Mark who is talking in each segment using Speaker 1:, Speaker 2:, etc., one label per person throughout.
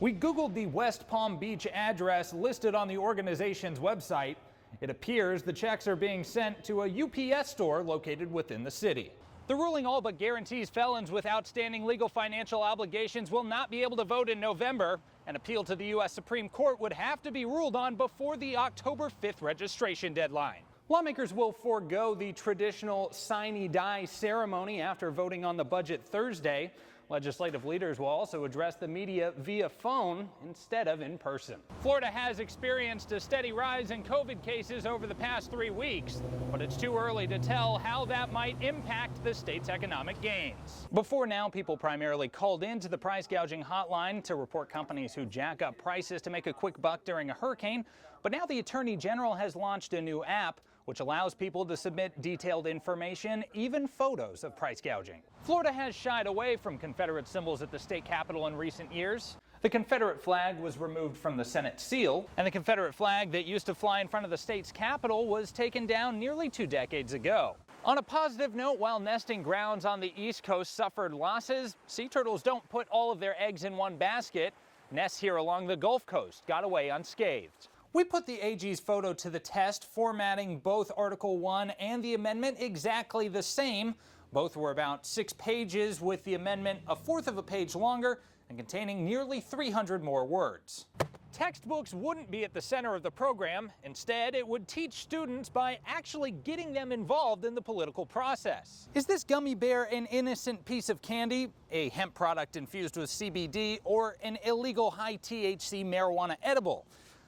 Speaker 1: We Googled the West Palm Beach address listed on the organization's website. It appears the checks are being sent to a UPS store located within the city. The ruling all but guarantees felons with outstanding legal financial obligations will not be able to vote in November. An appeal to the U.S. Supreme Court would have to be ruled on before the October 5th registration deadline. Lawmakers will forego the traditional sine-die ceremony after voting on the budget Thursday. Legislative leaders will also address the media via phone instead of in person. Florida has experienced a steady rise in COVID cases over the past 3 weeks, but it's too early to tell how that might impact the state's economic gains. Before now, people primarily called in to the price gouging hotline to report companies who jack up prices to make a quick buck during a hurricane. But now the Attorney General has launched a new app which allows people to submit detailed information, even photos of price gouging. Florida has shied away from Confederate symbols at the state capitol in recent years. The Confederate flag was removed from the Senate seal, and the Confederate flag that used to fly in front of the state's capitol was taken down nearly 2 decades ago. On a positive note, while nesting grounds on the East Coast suffered losses, sea turtles don't put all of their eggs in one basket. Nests here along the Gulf Coast got away unscathed. We put the AG's photo to the test, formatting both Article 1 and the amendment exactly the same. Both were about 6 pages, with the amendment a fourth of a page longer and containing nearly 300 more words. Textbooks wouldn't be at the center of the program. Instead, it would teach students by actually getting them involved in the political process. Is this gummy bear an innocent piece of candy, a hemp product infused with CBD, or an illegal high-THC marijuana edible?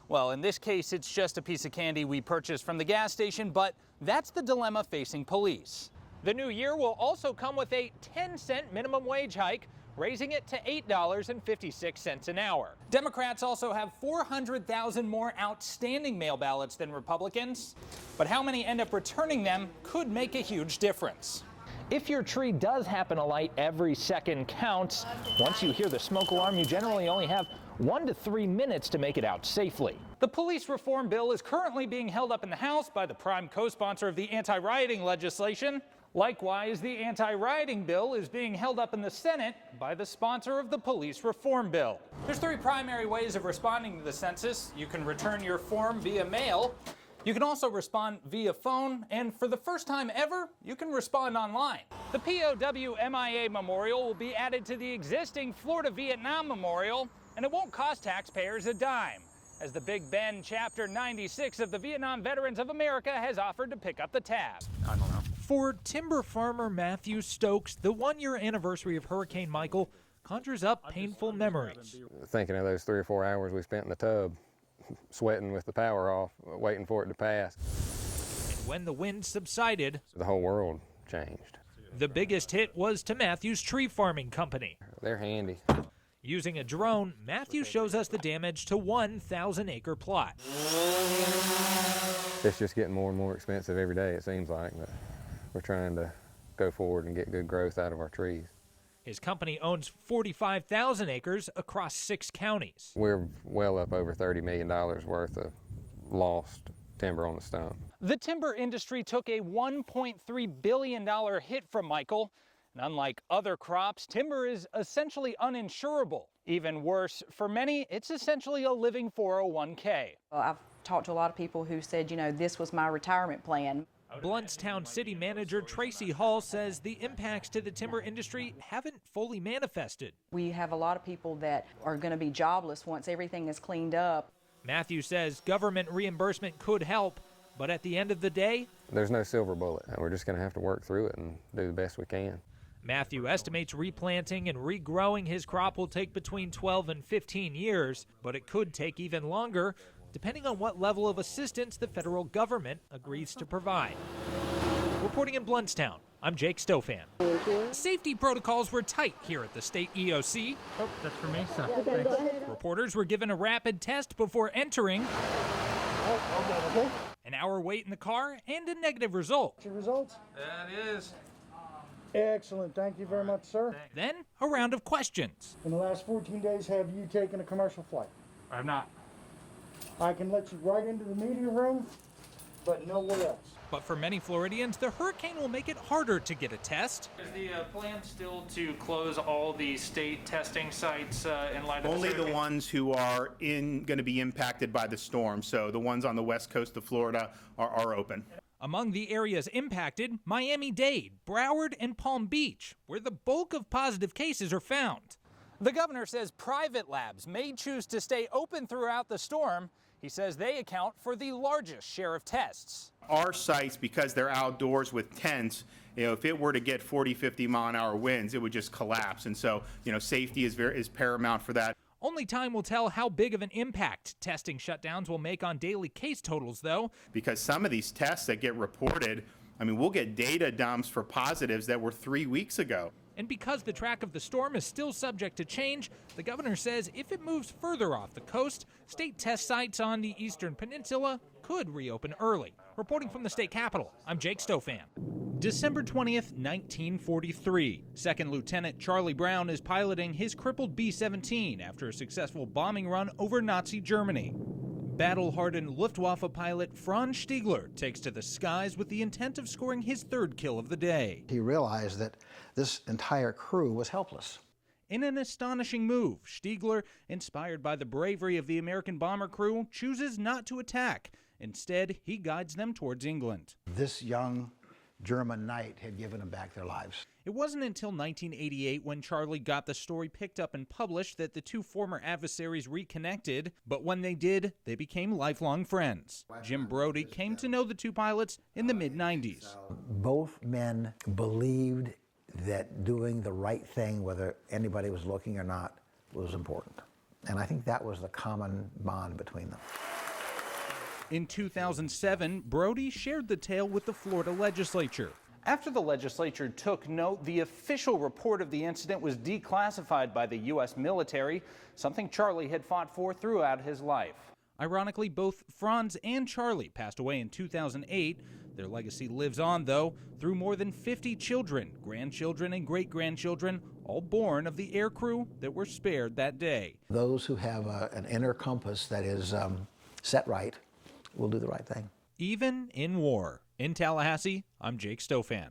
Speaker 1: Well, in this case, it's just a piece of candy we purchased from the gas station, but that's the dilemma facing police. The new year will also come with a 10-cent minimum wage hike, raising it to $8.56 an hour. Democrats also have 400,000 more outstanding mail ballots than Republicans, but how many end up returning them could make a huge difference. If your tree does happen to light, every second counts. Once you hear the smoke alarm, you generally only have 1 to 3 minutes to make it out safely. The police reform bill is currently being held up in the House by the prime co-sponsor of the anti-rioting legislation. Likewise, the anti-rioting bill is being held up in the Senate by the sponsor of the police reform bill. There's 3 primary ways of responding to the census. You can return your form via mail. You can also respond via phone, and for the first time ever, you can respond online. The POW MIA Memorial will be added to the existing Florida Vietnam Memorial, and it won't cost taxpayers a dime, as the Big Bend Chapter 96 of the Vietnam Veterans of America has offered to pick up the tab.
Speaker 2: I don't know.
Speaker 3: For timber farmer Matthew Stokes, the 1-year anniversary of Hurricane Michael conjures up painful memories.
Speaker 4: Thinking of those 3 or 4 hours we spent in the tub, sweating with the power off, waiting for it to pass.
Speaker 3: And when the wind subsided,
Speaker 4: The whole world changed.
Speaker 3: the biggest hit was to Matthew's tree farming company.
Speaker 4: They're handy.
Speaker 3: Using a drone, Matthew shows us the damage to 1,000-acre plot.
Speaker 4: It's just getting more and more expensive every day, it seems like, but we're trying to go forward and get good growth out of our trees.
Speaker 3: His company owns 45,000 acres across 6 counties.
Speaker 4: We're well up over $30 million worth of lost timber on the stump.
Speaker 1: The timber industry took a $1.3 billion hit from Michael. And unlike other crops, timber is essentially uninsurable. Even worse, for many, it's essentially a living 401k.
Speaker 5: I've talked to a lot of people who said, you know, this was my retirement plan.
Speaker 3: Blountstown City Manager Tracy Hall says the impacts to the timber industry haven't fully manifested.
Speaker 5: We have a lot of people that are going to be jobless once everything is cleaned up.
Speaker 3: Matthew says government reimbursement could help, but at the end of the day,
Speaker 4: There's no silver bullet. We're just going to have to work through it and do the best we can.
Speaker 3: Matthew estimates replanting and regrowing his crop will take between 12 and 15 years, but it could take even longer, depending on what level of assistance the federal government agrees to provide. Reporting in Blountstown, I'm Jake Stofan. Safety protocols were tight here at the state EOC.
Speaker 2: Oh, that's for me, so
Speaker 3: Reporters were given a rapid test before entering, an hour wait in the car, and a negative result.
Speaker 6: Your results?
Speaker 2: that is.
Speaker 6: Excellent. Thank you very much, sir.
Speaker 3: Then a round of questions.
Speaker 6: In the last 14 days, have you taken a commercial flight?
Speaker 2: I'm not.
Speaker 6: I can let you right into the media room but nowhere else.
Speaker 1: But for many Floridians, the hurricane will make it harder to get a test. Is the plan still to close all the state testing sites in light of
Speaker 7: Only the ones who are going to be impacted by the storm. So the ones on the west coast of Florida are open.
Speaker 1: Among the areas impacted, Miami-Dade, Broward, and Palm Beach, where the bulk of positive cases are found. The governor says private labs may choose to stay open throughout the storm. He says they account for the largest share of tests.
Speaker 7: Our sites, because they're outdoors with tents, if it were to get 40, 50 mile an hour winds, it would just collapse. And so, safety is paramount for that.
Speaker 1: Only time will tell how big of an impact testing shutdowns will make on daily case totals, though.
Speaker 7: Because some of these tests that get reported, we'll get data dumps for positives that were 3 weeks ago.
Speaker 1: And because the track of the storm is still subject to change, the governor says if it moves further off the coast, state test sites on the eastern peninsula could reopen early. Reporting from the state capitol, I'm Jake Stofan. December 20th, 1943. Second Lieutenant Charlie Brown is piloting his crippled B-17 after a successful bombing run over Nazi Germany. Battle-hardened Luftwaffe pilot Franz Stiegler takes to the skies with the intent of scoring his third kill of the day.
Speaker 8: He realized that this entire crew was helpless.
Speaker 1: In an astonishing move, Stiegler, inspired by the bravery of the American bomber crew, chooses not to attack. Instead, he guides them towards England.
Speaker 8: This young German knight had given them back their lives.
Speaker 1: It wasn't until 1988 when Charlie got the story picked up and published that the two former adversaries reconnected, but when they did, they became lifelong friends. Jim Brody came to know the two pilots in the mid-90s.
Speaker 8: Both men believed that doing the right thing, whether anybody was looking or not, was important. And I think that was the common bond between them.
Speaker 1: In 2007, Brody shared the tale with the Florida legislature. After the legislature took note, the official report of the incident was declassified by the U.S. military, something Charlie had fought for throughout his life. Ironically, both Franz and Charlie passed away in 2008. Their legacy lives on, though, through more than 50 children, grandchildren, and great-grandchildren, all born of the aircrew that were spared that day.
Speaker 8: Those who have an inner compass that is set right will do the right thing.
Speaker 1: Even in war. In Tallahassee, I'm Jake Stofan.